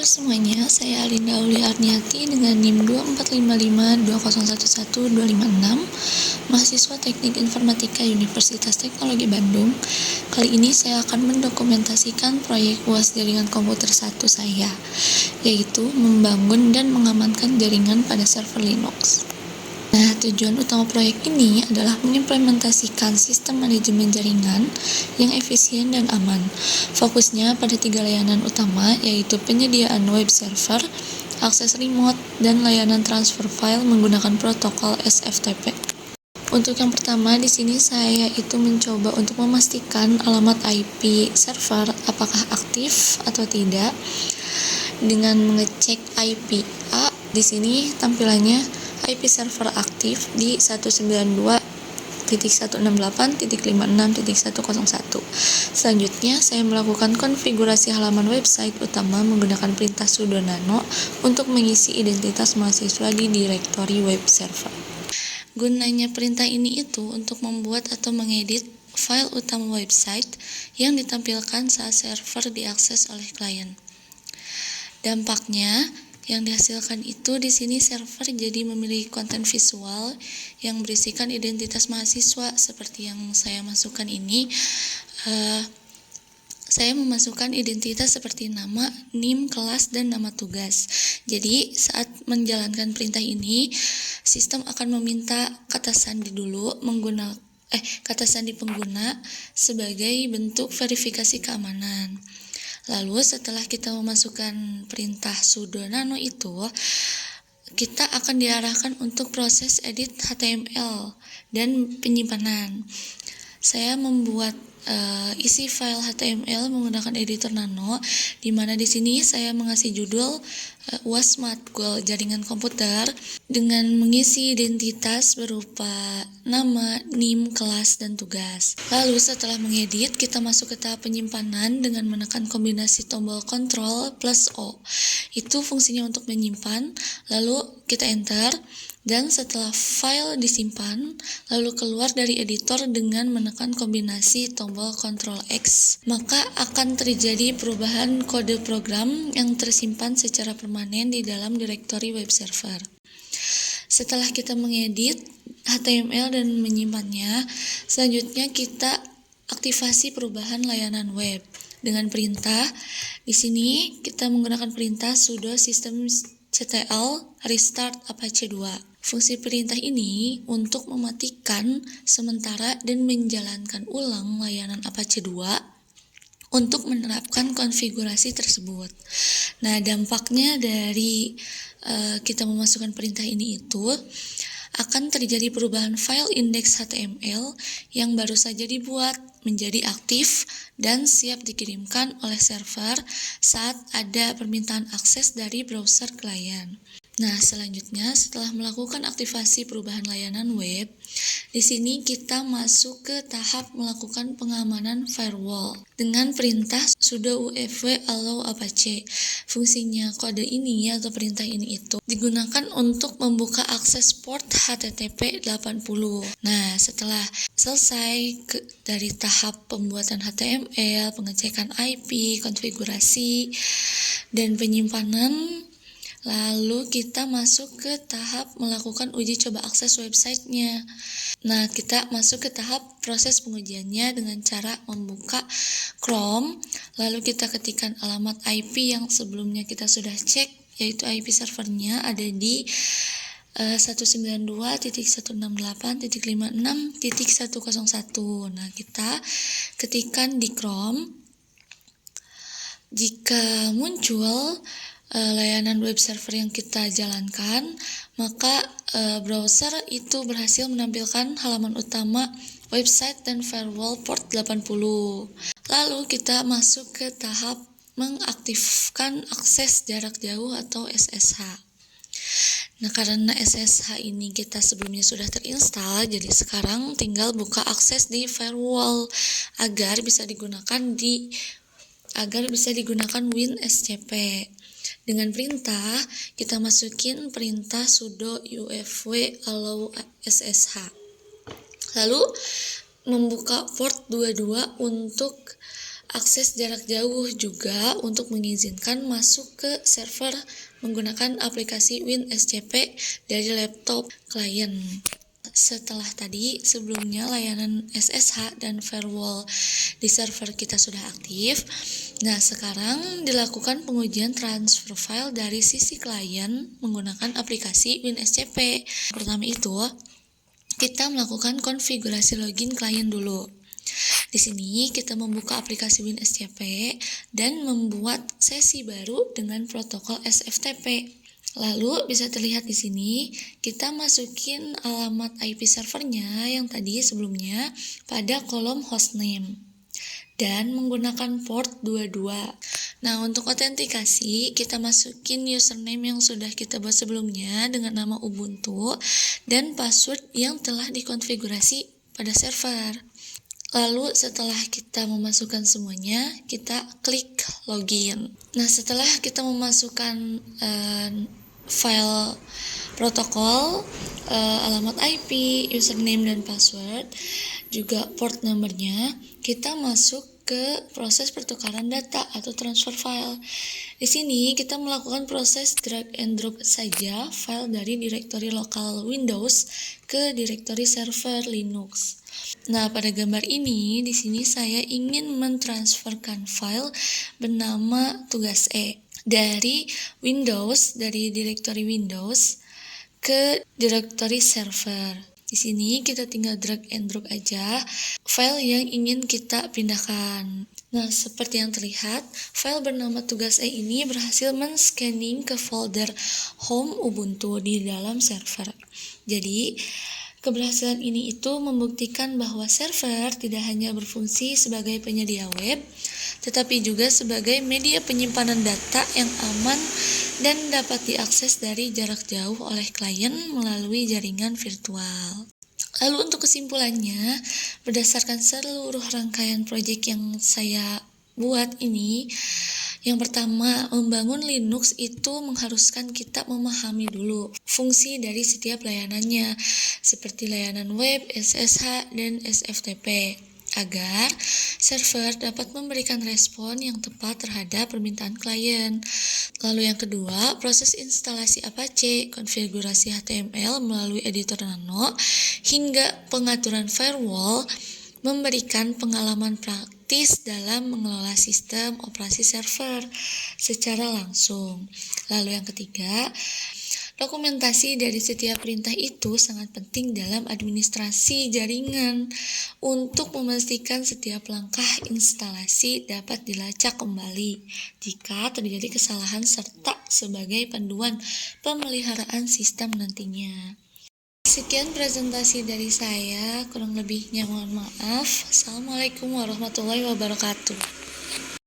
Semuanya, saya Alinda Aulia Arniati dengan NIM 245520112556, mahasiswa Teknik Informatika Universitas Teknologi Bandung. Kali ini saya akan mendokumentasikan proyek UAS Jaringan Komputer 1 saya, yaitu membangun dan mengamankan jaringan pada server Linux. Nah, tujuan utama proyek ini adalah mengimplementasikan sistem manajemen jaringan yang efisien dan aman. Fokusnya pada 3 layanan utama, yaitu penyediaan web server, akses remote, dan layanan transfer file menggunakan protokol SFTP. Untuk yang pertama, di sini saya mencoba untuk memastikan alamat IP server apakah aktif atau tidak dengan mengecek IP A. Di sini tampilannya IP server aktif di 192.168.56.101. Selanjutnya, saya melakukan konfigurasi halaman website utama menggunakan perintah sudo nano untuk mengisi identitas mahasiswa di direktori web server. Gunanya perintah ini untuk membuat atau mengedit file utama website yang ditampilkan saat server diakses oleh klien. Dampaknya, yang dihasilkan di sini server jadi memiliki konten visual yang berisikan identitas mahasiswa seperti yang saya masukkan ini. Saya memasukkan identitas seperti nama, NIM, kelas, dan nama tugas. Jadi saat menjalankan perintah ini, sistem akan meminta kata sandi pengguna sebagai bentuk verifikasi keamanan. Lalu setelah kita memasukkan perintah sudo nano kita akan diarahkan untuk proses edit HTML dan penyimpanan. Saya membuat isi file HTML menggunakan editor nano, di mana di sini saya mengasih judul UAS Matkul Jaringan Komputer dengan mengisi identitas berupa nama, NIM, kelas, dan tugas. Lalu setelah mengedit, kita masuk ke tahap penyimpanan dengan menekan kombinasi tombol Ctrl plus O. Itu fungsinya untuk menyimpan, lalu kita enter. Dan setelah file disimpan, lalu keluar dari editor dengan menekan kombinasi tombol Ctrl X, maka akan terjadi perubahan kode program yang tersimpan secara permanen di dalam direktori web server. Setelah kita mengedit HTML dan menyimpannya, selanjutnya kita aktifasi perubahan layanan web dengan perintah. Di sini kita menggunakan perintah sudo systemctl restart apache 2. Fungsi perintah ini untuk mematikan sementara dan menjalankan ulang layanan Apache 2 untuk menerapkan konfigurasi tersebut. Nah, dampaknya dari kita memasukkan perintah ini akan terjadi perubahan file indeks HTML yang baru saja dibuat menjadi aktif dan siap dikirimkan oleh server saat ada permintaan akses dari browser klien. Nah, selanjutnya setelah melakukan aktivasi perubahan layanan web, di sini kita masuk ke tahap melakukan pengamanan firewall dengan perintah sudo ufw allow apache. Fungsinya kode ini atau perintah ini digunakan untuk membuka akses port HTTP 80. Nah, setelah selesai dari tahap pembuatan HTML, pengecekan IP, konfigurasi, dan penyimpanan, lalu kita masuk ke tahap melakukan uji coba akses websitenya. Nah, kita masuk ke tahap proses pengujiannya dengan cara membuka Chrome, lalu kita ketikkan alamat IP yang sebelumnya kita sudah cek, yaitu IP servernya ada di 192.168.56.101. Nah, kita ketikkan di Chrome. Jika muncul layanan web server yang kita jalankan, maka browser berhasil menampilkan halaman utama website dan firewall port 80. Lalu kita masuk ke tahap mengaktifkan akses jarak jauh atau SSH. Nah, karena SSH ini kita sebelumnya sudah terinstall, jadi sekarang tinggal buka akses di firewall agar bisa digunakan WinSCP. Dengan perintah, kita masukin perintah sudo ufw allow ssh. Lalu membuka port 22 untuk akses jarak jauh juga untuk mengizinkan masuk ke server menggunakan aplikasi WinSCP dari laptop klien. Setelah tadi sebelumnya layanan SSH dan firewall di server kita sudah aktif, nah sekarang dilakukan pengujian transfer file dari sisi klien menggunakan aplikasi WinSCP. Pertama itu kita melakukan konfigurasi login klien dulu. Di sini kita membuka aplikasi WinSCP dan membuat sesi baru dengan protokol SFTP. Lalu bisa terlihat di sini kita masukin alamat IP servernya yang tadi sebelumnya pada kolom hostname dan menggunakan port 22. Nah, untuk autentikasi kita masukin username yang sudah kita buat sebelumnya dengan nama Ubuntu dan password yang telah dikonfigurasi pada server. Lalu setelah kita memasukkan semuanya, kita klik login. Nah, setelah kita memasukkan file protokol, alamat IP, username dan password, juga port numbernya, kita masuk ke proses pertukaran data atau transfer file. Di sini kita melakukan proses drag and drop saja file dari direktori lokal Windows ke direktori server Linux. Nah, pada gambar ini di sini saya ingin mentransferkan file bernama tugas E dari Windows, dari direktori Windows ke direktori server. Di sini kita tinggal drag and drop aja file yang ingin kita pindahkan. Nah, seperti yang terlihat, file bernama tugas E ini berhasil men-scanning ke folder home Ubuntu di dalam server. Jadi, keberhasilan ini itu membuktikan bahwa server tidak hanya berfungsi sebagai penyedia web, tetapi juga sebagai media penyimpanan data yang aman dan dapat diakses dari jarak jauh oleh klien melalui jaringan virtual. Lalu untuk kesimpulannya, berdasarkan seluruh rangkaian proyek yang saya buat ini, yang pertama, membangun Linux itu mengharuskan kita memahami dulu fungsi dari setiap layanannya, seperti layanan web, SSH, dan SFTP, agar server dapat memberikan respon yang tepat terhadap permintaan klien. Lalu yang kedua, proses instalasi Apache, konfigurasi HTML melalui editor Nano, hingga pengaturan firewall memberikan pengalaman praktis dalam mengelola sistem operasi server secara langsung. Lalu yang ketiga, dokumentasi dari setiap perintah itu sangat penting dalam administrasi jaringan untuk memastikan setiap langkah instalasi dapat dilacak kembali jika terjadi kesalahan serta sebagai panduan pemeliharaan sistem nantinya. Sekian presentasi dari saya, kurang lebihnya mohon maaf. Assalamualaikum warahmatullahi wabarakatuh.